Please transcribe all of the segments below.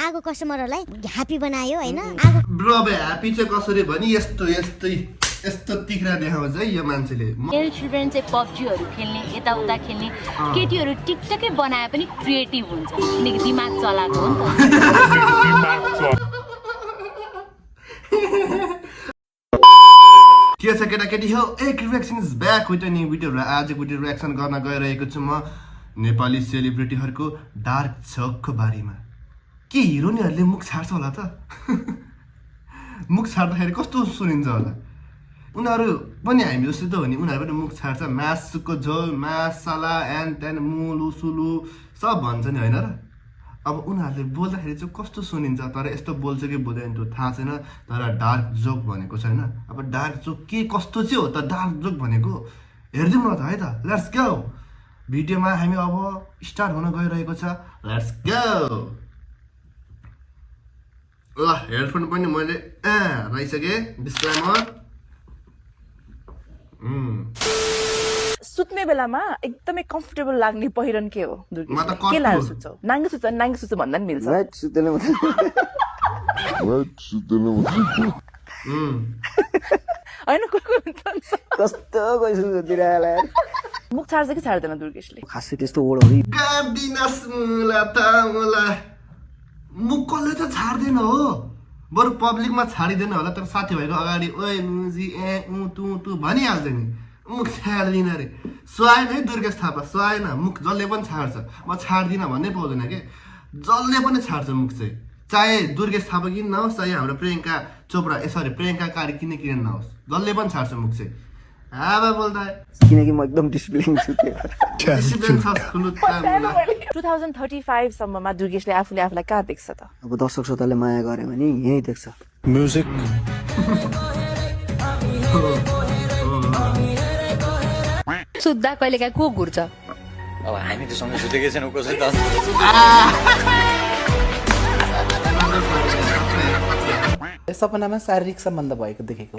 आएको कस्टमरहरूलाई ह्याप्पी बनायो हैन आएको ब्रो अब ह्याप्पी चाहिँ कसरी भनी यस्तो तिख्रा देखाउँछ है यो मान्छेले मेल चिल्ड्रेन चाहिँ पब्जीहरू खेल्ने यताउता खेल्ने केटीहरू टिकटकै बनाए पनि क्रिएटिभ हुन्छ किनकि दिमाग चलाएको हो नि त के छ केटाकेटी हो एक reaction is back with new video र आजको भिडियो रिएक्सन गर्न गइरहेको छु म नेपाली सेलिब्रिटीहरूको डार्क जोकको बारेमा के हिरोनीहरूले मुख छाड्छ होला त मुख छाड्दाखेरि कस्तो सुनिन्छ होला उनीहरू पनि हामी जस्तो त हो नि उनीहरू पनि मुख छाड्छ मासुको झोल मासला एन्ड त्यहाँ मुलु सुलु सब भन्छ नि होइन र अब उनीहरूले बोल्दाखेरि चाहिँ कस्तो सुनिन्छ तर यस्तो बोल्छ कि बोल्दैन त्यो थाहा छैन तर डार्क जोक भनेको छैन अब डार्क जोक के कस्तो चाहिँ हो त डार्क जोक भनेको हेरिदिउँ न त है त लेट्स गो भिडियोमा हामी अब स्टार्ट हुन गइरहेको छ लेट्स गो ल हेडफोन पनि मैले राखिसकेँ डिस्क्लेमर सुत्ने बेलामा एकदमै कम्फर्टेबल लाग्ने पहिरन के हो म त के लाएर सुत्छौ नाङ्गे सुत्छ भन्दा नि मिल्छ राइट सुत्दैन हैन कस्तो गइसु तिराला मुख छाड्छ कि छाड्दैन दुर्गेशले खासै त्यस्तो ओडौरी गाबिनास मुला तामुला मुख कसले त छाड्दैन हो बरु पब्लिकमा छाडिँदैन होला तर साथीभाइको अगाडि ओए मुजी तु भनिहाल्छ नि मुख छाड्दिन रे सुहाएन है दुर्गेश थापा सुहाएन मुख जसले पनि छाड्छ म छाड्दिनँ भन्नै पाउँदैन के जसले पनि छाड्छ मुख चाहिँ चाहे दुर्गेश थापा किन नहोस् चाहे हाम्रो प्रियङ्का चोपडा प्रियङ्का कार्य किन नहोस् जसले पनि छाड्छ मुख चाहिँ हावा बोल्दा किनकि म एकदम डिसिप्लिन छु डिसिप्लिन छ खुलुत तामुला 2035 सम्ममा दुर्गेशले आफूलाई कहाँ देख्छ त अब दर्शक श्रोताले माया गरे भने यही देख्छ म्युजिक सुत्दा कहिलेकाहीँ को घुर्छ अब हामी त सँगै सुतेकै छैनौँ कसै त सपनामा शारीरिक सम्बन्ध भएको देखेको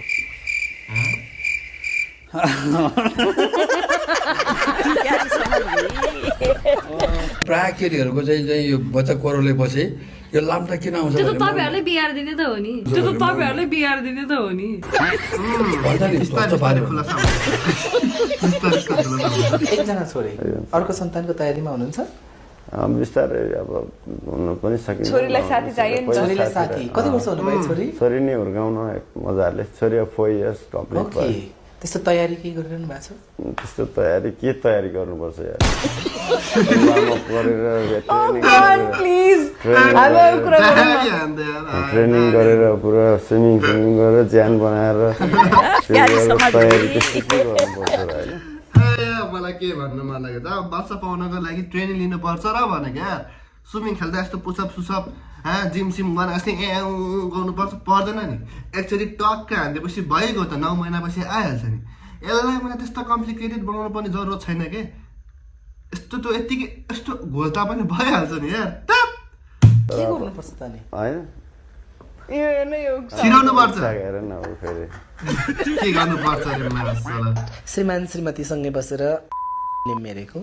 प्राय केटीहरूको चाहिँ यो बच्चा कोरोलेपछि यो लाम्टा किन आउँछ त्यो त तपाईहरुले बिगार दिने त हो नि एकजना छोरी अर्को सन्तानको तयारीमा हुनुहुन्छ बिस्तारै अब हुनु पनि सकिन्छ छोरीलाई साथी चाहियो नि छोरीलाई साथी कति वर्ष हुनुभयो छोरी नै हुर्काउन मजाले छोरी 4 इयर्स कम्प्लिट भयो त्यस्तो तयारी के गरिरहनु भएको छ त्यस्तो तयारी गर्नुपर्छ यार ट्रेनिङ गरेर पुरा स्विमिङ गरेर ज्यान बनाएर तयारी त्यस्तो के गर्नुपर्छ र होइन मलाई के भन्नु मन लाग्यो त बच्चा पाउनको लागि ट्रेनिङ लिनुपर्छ र भने क्या स्विमिङ खेल्दा यस्तो पुसअप जिम गर्न यस्तै गर्नुपर्छ पर्दैन नि एक्चुअली टक्क हान्दिएपछि भइगयो त 9 महिनापछि आइहाल्छ नि यसलाई मलाई त्यस्तो कम्प्लिकेटेड बनाउनु पनि जरुरत छैन के यस्तो त यतिकै यस्तो घोल्ता पनि भइहाल्छ नि यार के गर्नुपर्छ त नि हैन छिराउनु पर्छ हेर न अब फेरि के गर्नुपर्छ रे मासला श्रीमान श्रीमतीसँगै बसेर मेरेको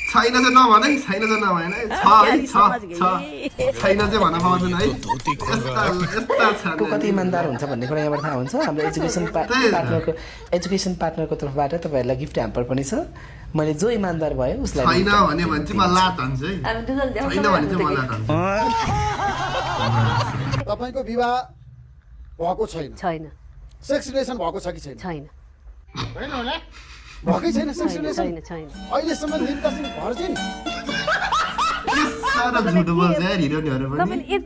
छैन चाहिँ नभने छैन चाहिँ नभएन छैन चाहिँ भन्न पाउँदैन है यस्ता को कति इमान्दार हुन्छ भन्ने कुरा यहाँबाट थाहा हुन्छ हाम्रो एजुकेसन पार्टनरको तर्फबाट तपाईँहरूलाई गिफ्ट ह्याम्पर पनि छ मैले जो इमान्दार भयो उसलाई छैन भने चाहिँ म लात हान्छु है छैन भने चाहिँ म लात हान्छु तपाईको विवाह भएको छैन सेक्स रिलेसन भएको छ कि छैन छैन भएकै छैन सेक्स रिलेसन अहिलेसम्म निर्देशन भर्जिन सारा झुट बोल्छ यार हिरोइनहरु पनि तपाईले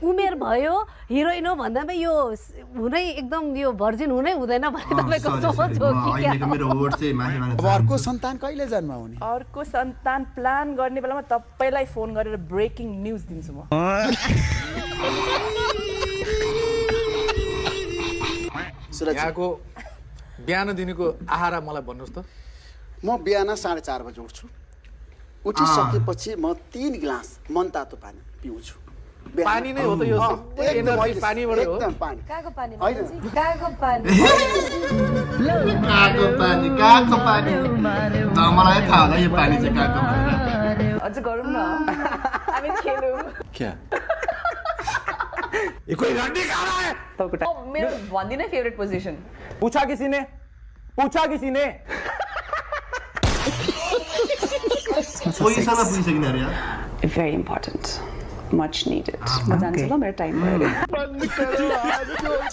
उमेर भयो हिरोइन हो भन्दामा यो हुनै एकदम यो भर्जिन हुनै हुँदैन भने तपाईको सोच हो कि अहिलेको मेरो वर्ड चाहिँ माथि माने अर्को सन्तान कहिले जन्माउने अर्को सन्तान प्लान गर्ने बेलामा तपाईलाई फोन गरेर ब्रेकिङ न्यूज दिन्छु म यहाँको बिहान दिनको आहार मलाई भन्नुहोस् त म बिहान 4:30 बजे उठ्छु उठिसकेपछि म 3 गिलास मनतातो पानी पिउँछु पानी नै हो त यो एनर्जी पानीबाट हो एकदम पानी काको पानी हैन काको पानी काको पानी त मलाई थाहा होला यो पानी चाहिँ काको पानी अझ गरौँ न हामी खेलौँ क्या मेरो भन्दिनँ फेभरेट पोजिसन पूछा किसी ने पोजिसनमा पुगिसकिन अरे यार भेरी इम्पोर्टेन्ट मच निडेड म जान्छु ल मेरो टाइम भयो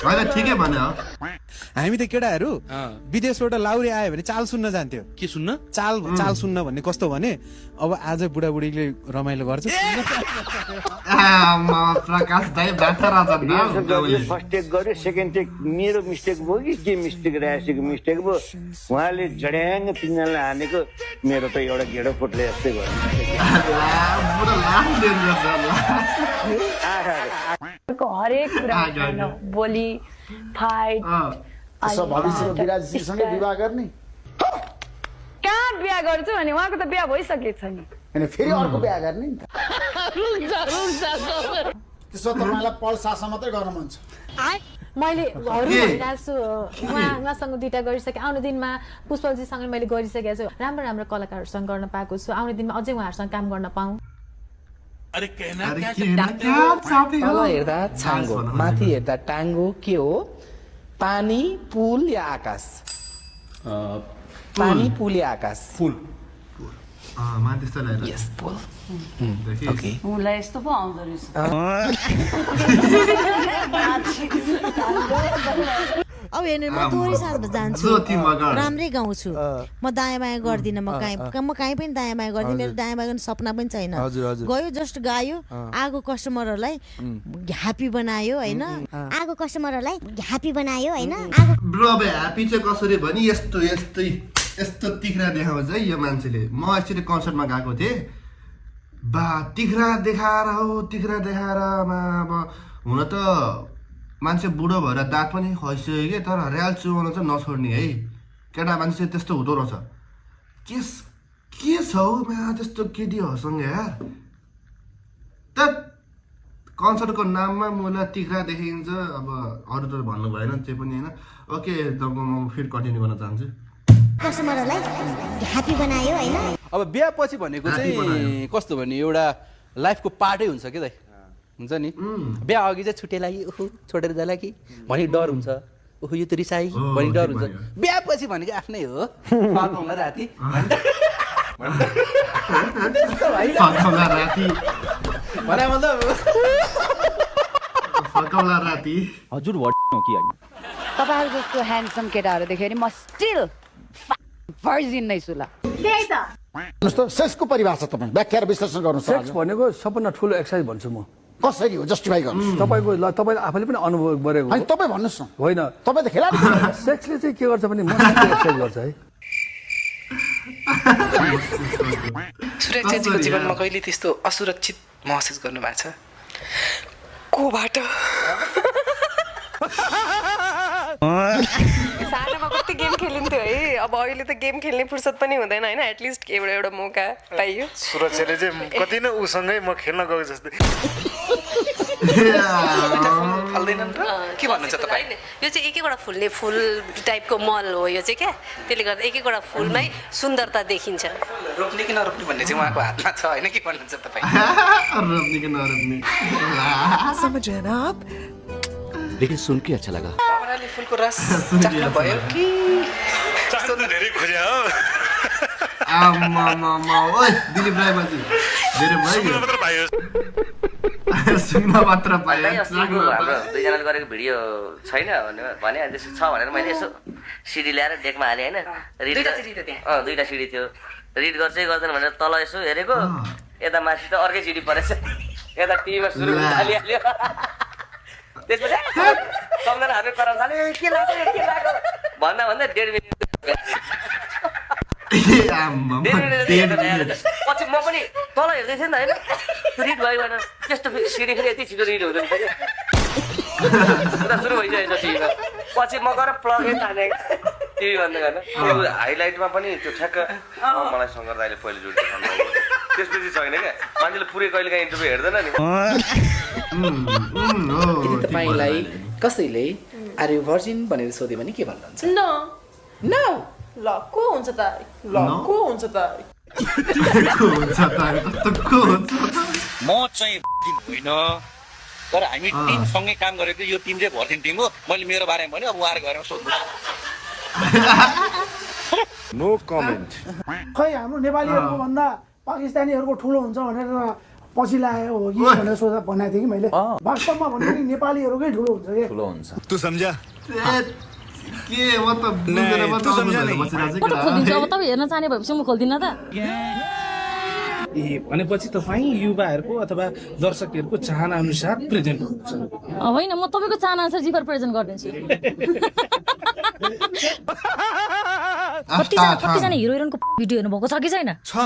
होइन ठिकै भने हो हामी त केटाहरू विदेशबाट लाउरे आयो भने चाल सुन्न जान्थ्यो के सुन्न चाल सुन्न भन्ने कस्तो भने अब आज बुढाबुढीले रमाइलो गर्छ प्रकाश दाइ बाटा राजा फर्स्ट टेक गर्यो सेकेन्ड टेक मेरो मिस्टेक भयो कि के मिस्टेक राखेको मिस्टेक भयो उहाँले झड्याङ तिनीहरूलाई हानेको मेरो त एउटा घेडो फुट्ले जस्तै भयो हरेक कुरा बोली फाइट भविष्यमा विराजीसँगै विवाह गर्ने कहाँ बिहा गर्छु भने उहाँको त बिहा भइसकेको छ नि अनि फेरि अर्को बिहा गर्ने नि त त्यसो तपाईँलाई पल सासा मात्रै गर्न मन छ मैले भनिरहेको छु उहाँसँग 2टा गरिसकेँ आउने दिनमा पुष्पलजीसँग मैले गरिसकेको छु राम्रो राम्रो कलाकारहरूसँग गर्न पाएको छु आउने दिनमा अझै उहाँहरूसँग काम गर्न पाऊँ तल हेर्दा छाङ्गो माथि हेर्दा टाङ्गो के हो पानी पुल या आकाश पानी पुल या आकाश पुल त्यस्तो लाग्यो यस पुल ओके मलाई यस्तो पो आउँदो रहेछ अब हेर्नु म तोरी सासमा जान्छु राम्रै गाउँछु म दायाँ बायाँ गर्दिनँ म कहीँ पनि दायाँ बायाँ गर्दिनँ मेरो दायाँ बायाँ गर्ने सपना पनि छैन गयो जस्ट गायो आएको कस्टमरहरूलाई ह्याप्पी बनायो होइन आएको कस्टमरहरूलाई ह्याप्पी बनायो होइन ब्रो अब ह्याप्पी चाहिँ कसरी भने यस्तो तिख्रा देखाउँछ है यो मान्छेले म एक्चुअली कन्सर्टमा गएको थिएँ बा तिख्रा देखाएर अब हुन त मान्छे बुढो भएर दाँत पनि खसिसक्यो कि तर र्याल चुहाउन चाहिँ नछोड्ने है केटा मान्छे चाहिँ त्यस्तो हुँदो रहेछ के छ हौ त्यस्तो केटीहरूसँग यार त कन्सर्टको नाममा मलाई तिख्रा देखिन्छ अब अरू त भन्नु भएन त्यो पनि होइन ओके म फेरि कन्टिन्यू गर्न चाहन्छु कस्टमरहरूलाई ह्याप्पी बनायो होइन अब बिहा पछि भनेको चाहिँ कस्तो भने एउटा लाइफको पार्टै हुन्छ के दाइ हुन्छ नि बिहा अघि चाहिँ छुट्टेलाई ओहो छोडेर जाला कि भनी डर हुन्छ ओहो यो त रिसाई भनी डर हुन्छ बिहा पछि भनेको आफ्नै हो फर्काउँला राति भने मतलब फर्काउँला राति हजुर हो कि होइन तपाईँहरू जस्तो ह्यान्डसम केटाहरू देख्यो भने म स्टिल भर्जिन नै छु ल त्यही त सेक्सको परिभाषा तपाईँ व्याख्या र विश्लेषण गर्नुहोस् सेक्स भनेको सबभन्दा ठुलो एक्सर्साइज भन्छु म कसरी हो जस्टिफाई गर्नुहोस् तपाईँको ल तपाईँले आफैले पनि अनुभव गरेको होइन तपाईँ भन्नुहोस् न होइन तपाईँ त खेलाडी सेक्सले चाहिँ के गर्छ भने मसिनको एक्सर्साइज गर्छ है सुरक्षाजीको जीवनमा कहिले त्यस्तो असुरक्षित महसुस गर्नु भएको छ कोबाट सानोमा कति गेम खेलिन्थ्यो है अब अहिले त गेम खेल्ने फुर्सद पनि हुँदैन होइन एटलिस्ट एउटा मौका पाइयो सुरक्षाले चाहिँ कति नै उसँगै म खेल्न गएको जस्तै फल्दैनन् र के भन्नुहुन्छ तपाईँ यो चाहिँ एक एकवटा फुल्ने फुल टाइपको मल हो यो चाहिँ क्या त्यसले गर्दा एक एकवटा फुलमै सुन्दरता देखिन्छ रोप्ने कि नरोप्ने भन्ने चाहिँ उहाँको हातमा छ होइन के भन्नुहुन्छ तपाईँ रोप्ने कि नरोप्ने लेकिन सुन के अच्छा लगा कमराले फुलको रस चाख्नु भयो कि चाख्नु त धेरै खोज्या हो ओइ दिलीप राई बाजु धेरै भयो सुन्न मात्र पायो हाम्रो दुईजनाले गरेको भिडियो छैन भने त्यसो छ भनेर मैले यसो सिडी ल्याएर डेकमा हालेँ होइन दुईटा सिडी थियो रिड गर्छै गर्दैन भनेर तल यसो हेरेको यता माथि त अर्कै सिडी परेछ यता टिभीमा सुरु हुन थालिहाल्यो त्यसपछि सम्झनाहरू कराउन थाल्यो के लाग्यो भन्दा भन्दा 1.5 मिनट पछि म पनि तल हेर्दै थिएँ नि त होइन रिड भयो भनेर त्यस्तो सिडी फेरि यति छिटो रिड हुँदैन थियो क्या सुरु भइसकेको छ टिभीमा पछि म गएर प्लगै ताने टिभी भन्दै गर्न हाइलाइटमा पनि त्यो ठ्याक्क मलाई शङ्कर दाइले पहिले जोडेको त्यसपछि छैन क्या मान्छेले पुरै कहिले काहीँ इन्टरभ्यू हेर्दैन नि तपाईँलाई कसैले आर यु भर्जिन भनेर सोध्यो भने के भन्नुहुन्छ ल को हुन्छ त को हुन्छ त को हुन्छ म चाहिँ होइन तर हामी टिम सँगै काम गरेको यो टिम चाहिँ भर्जिन टिम हो मैले मेरो बारेमा भने अब उहाँहरू गएर सोध्नु नो कमेन्ट खै हाम्रो नेपालीहरूको भन्दा पाकिस्तानीहरूको ठुलो हुन्छ भनेर पछि लाग्यो हो कि भनेर सोचा भनेको थिएँ कि मैले वास्तवमा भन्दा नि नेपालीहरूकै ठुलो हुन्छ के ठुलो हुन्छ तँ सम्झा के म त बुझेर म त बसिरहेको छु अब तपाईँ हेर्न चाहने भएपछि म खोल्दिनँ त भनेपछि तपाईँ युवाहरूको अथवा दर्शकहरूको चाहना अनुसार प्रेजेन्ट हुन्छ होइन म तपाईँको चाहना अनुसार जिफर प्रेजेन्ट गरिदिन्छु कतिजना हिरो हिरोइनको भिडियो हेर्नु भएको छ कि छैन छ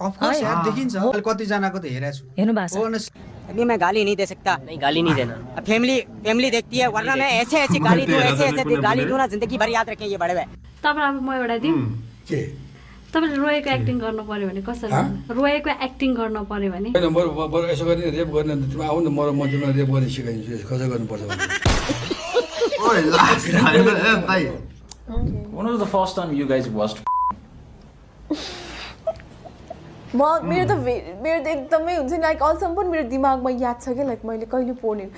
अफकोर्स यार देखिन्छ कतिजनाको त हेरेको छु हेर्नु भएको छ अभी मैं गाली नहीं दे सकता नहीं गाली नहीं देना फैमिली देखती है वरना मैं ऐसे गाली दूं ऐसे गाली दूं ना जिंदगी भर याद रखें ये बड़े भाई तपाईँ अब म एउटा दिउँ तपाईँले रोएको एक्टिङ गर्नु पर्यो भने कसरी रोएको एक्टिङ गर्नु पर्यो भने बरु यसो गर्ने रेप गर्ने तिमी आउनु म तिमीलाई रेप गर्ने सिकाइदिन्छु कसो गर्नुपर्छ When was the first time you guys watched? मेरो त एकदमै हुन्छ नि लाइक अहिलेसम्म पनि मेरो दिमागमा याद छ कि लाइक मैले कहिले पढेँ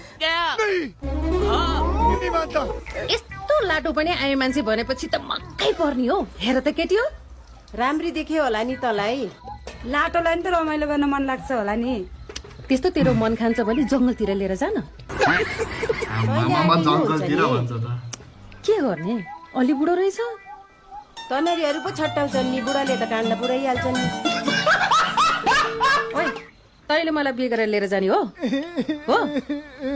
यस्तो लाटो पनि आयो मान्छे भनेपछि त मक्कै पर्ने हो हेर त केटी हो राम्री देख्यो होला नि तँलाई लाटोलाई नि त रमाइलो गर्न मन लाग्छ होला नि त्यस्तो तेरो मन खान्छ भने जङ्गलतिर लिएर जान के गर्ने अलि बुढो रहेछ तनरीहरू पो छट्टाउँछन् नि बुढाले त काण्ड पुऱ्याइहाल्छन् नि ओइ तैँले मलाई बिहे गरेर लिएर जाने हो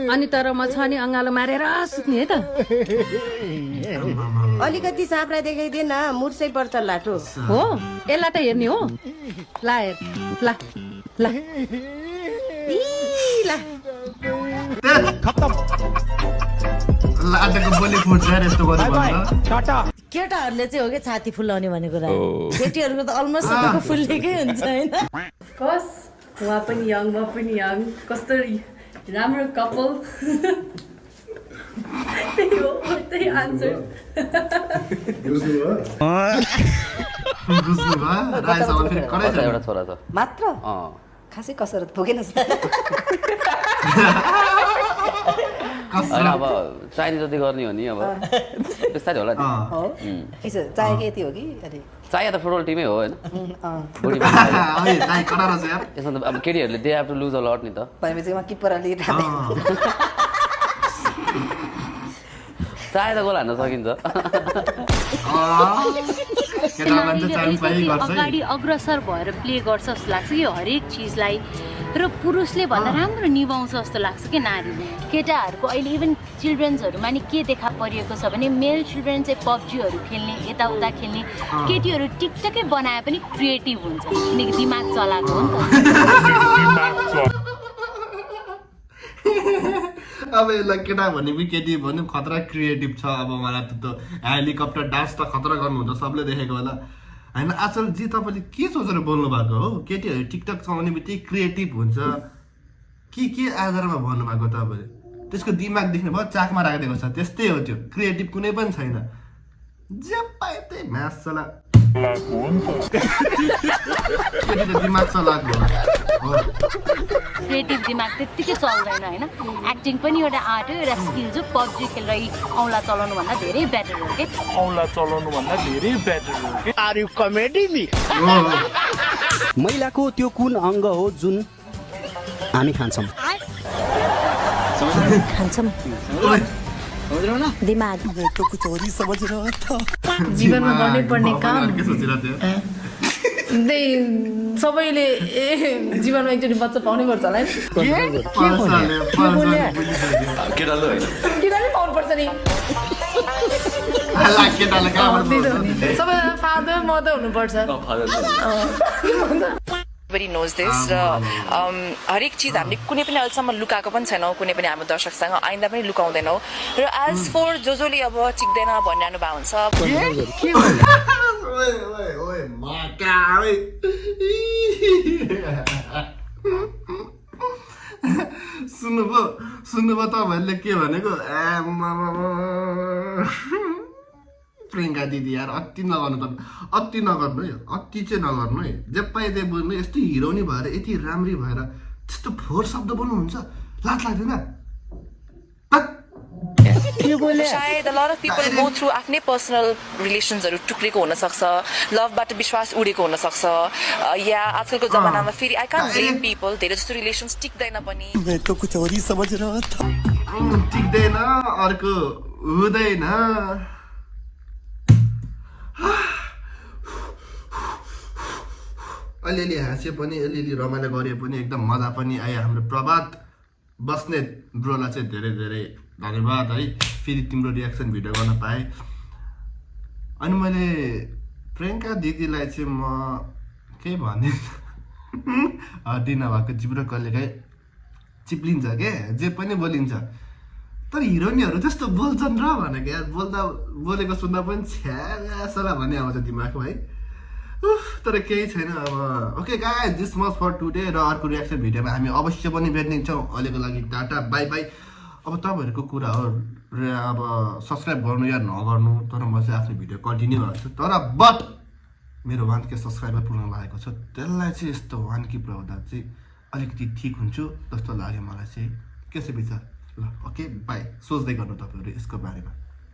अनि तर म छ नि अँगालो मारेर सुत्ने है त अलिकति साँप्रा देखाइदिए न मुर्सै पर्छ लाटो हो यसलाई त हेर्ने हो ला हेर ला ला ला लाटेको बोली फुट्छ यस्तो गर्नु केटाहरूले चाहिँ हो कि छाती फुलाउने भन्ने कुरा केटीहरूको त अलमोस्ट सबैको फुल्लेकै हुन्छ होइन कस उहाँ पनि यङ म पनि यङ कस्तो राम्रो कपल त्यही हो त्यही आन्सर एउटा छोरा छ मात्र खासै कसरत पुगेन होइन अब चाहिने जति गर्ने हो नि अब बिस्तारै होला नि चाहिएको यति हो कि चाहिए त फुटबल टिमै हो होइन यसमा त अब केटीहरूले they have to lose a lot नि त चाहे त गोल हान्न सकिन्छ अगाडि अग्रसर भएर प्ले गर्छ जस्तो लाग्छ कि हरेक चिजलाई र पुरुषले भन्दा राम्रो निभाउँछ जस्तो लाग्छ कि नारीले केटाहरूको अहिले इभन चिल्ड्रेन्सहरूमा नि के देखा परिएको छ भने मेल चिल्ड्रेन चाहिँ पब्जीहरू खेल्ने यताउता खेल्ने केटीहरू टिकटकै बनाए पनि क्रिएटिभ हुन्छ किनकि दिमाग चलाएको हो नि त अब यसलाई केटा भने पनि केटी भन्नु खतरा क्रिएटिभ छ अब मलाई त हेलिकप्टर डान्स त खतरा गर्नुहुन्छ सबले देखेको होला होइन आजकल जी तपाईँले के सोचेर बोल्नु भएको हो केटीहरू टिकटक चलाउने बित्तिकै क्रिएटिभ हुन्छ के आधारमा भन्नुभएको तपाईँले त्यसको दिमाग देख्नुभयो चाकमा राखिदिएको छ त्यस्तै हो त्यो क्रिएटिभ कुनै पनि छैन जे पाए त्यही म्यास चला दिमाग चलाएको हो क्रिएटिभ दिमाग त्यत्तिकै चल्दैन होइन एक्टिङ पनि एउटा आर्ट हो एउटा स्किल हो पब्जी खेलेर औँला चलाउनु भन्दा धेरै बेटर हो कि औँला चलाउनु भन्दा धेरै बेटर हो कि आर यु कमेडी मी महिलाको त्यो कुन अङ्ग हो जुन हामी खान्छौँ दिमाग जीवनमा गर्नै पर्ने काम सबैले जीवनमा एकचोटि बच्चा पाउनै पर्छ होला किनभने पाउनुपर्छ नि सबैजना फादर मदर हुनुपर्छ Everybody knows this. हरेक चिज हामीले कुनै पनि अहिलेसम्म लुकाएको पनि छैनौँ कुनै पनि हाम्रो दर्शकसँग आइन्दा पनि लुकाउँदैनौँ र एज फर जसले अब चिक्दैन भनिरहनु भएको हुन्छ सुन्नुभयो तपाईँहरूले के भनेको प्रियङ्का दिदी यार अति नगर्नु है अति चाहिँ नगर्नु है जे पाए त्यही बोल्नु यस्तो हिरोनी भएर यति राम्री भएर त्यस्तो फोहोर शब्द बोल्नुहुन्छ लाज लाग्दैन सायद a lot of people go through आफ्नै पर्सनल रिलेसन्सहरू टुक्रेको हुनसक्छ लभबाट विश्वास उडेको हुनसक्छ या आजकलको जमानामा फेरि आई कान्ट ब्लेम पिपल धेरै जस्तो रिलेसन्स टिक्दैन पनि टिक्दैन अर्को हुँदैन अलिअलि हाँस्यो पनि अलिअलि रमाइलो गरे पनि एकदम मजा पनि आयो हाम्रो प्रभात बस्नेत ब्रोलाई चाहिँ धेरै धेरै धन्यवाद है फेरि तिम्रो रियाक्सन भिडियो गर्न पाएँ अनि मैले प्रियङ्का दिदीलाई चाहिँ म के भने हड्डी नभएको जिब्रो कहिलेकाहीँ चिप्लिन्छ क्या जे पनि बोलिन्छ तर हिरोइनहरू त्यस्तो बोल्छन् र भनेको यार बोलेको सुन्दा पनि छ्यासला भन्ने आउँछ दिमागमा है तर केही छैन अब okay guys this much for today र अर्को रियाक्सन भिडियोमा हामी अवश्य पनि भेट्नेछौँ अहिलेको लागि टाटा बाई बाई अब तपाईँहरूको कुरा हो अब सब्सक्राइब गर्नु या नगर्नु तर म चाहिँ आफ्नो भिडियो कन्टिन्यू गर्छु तर बट मेरो 1K सब्सक्राइबर पुग्न लागेको छ त्यसलाई चाहिँ यस्तो 1K पुऱ्याउँदा चाहिँ अलिकति ठिक हुन्छु जस्तो लाग्यो मलाई चाहिँ के छ विचार ल ओके बाई सोच्दै गर्नु तपाईँहरू यसको बारेमा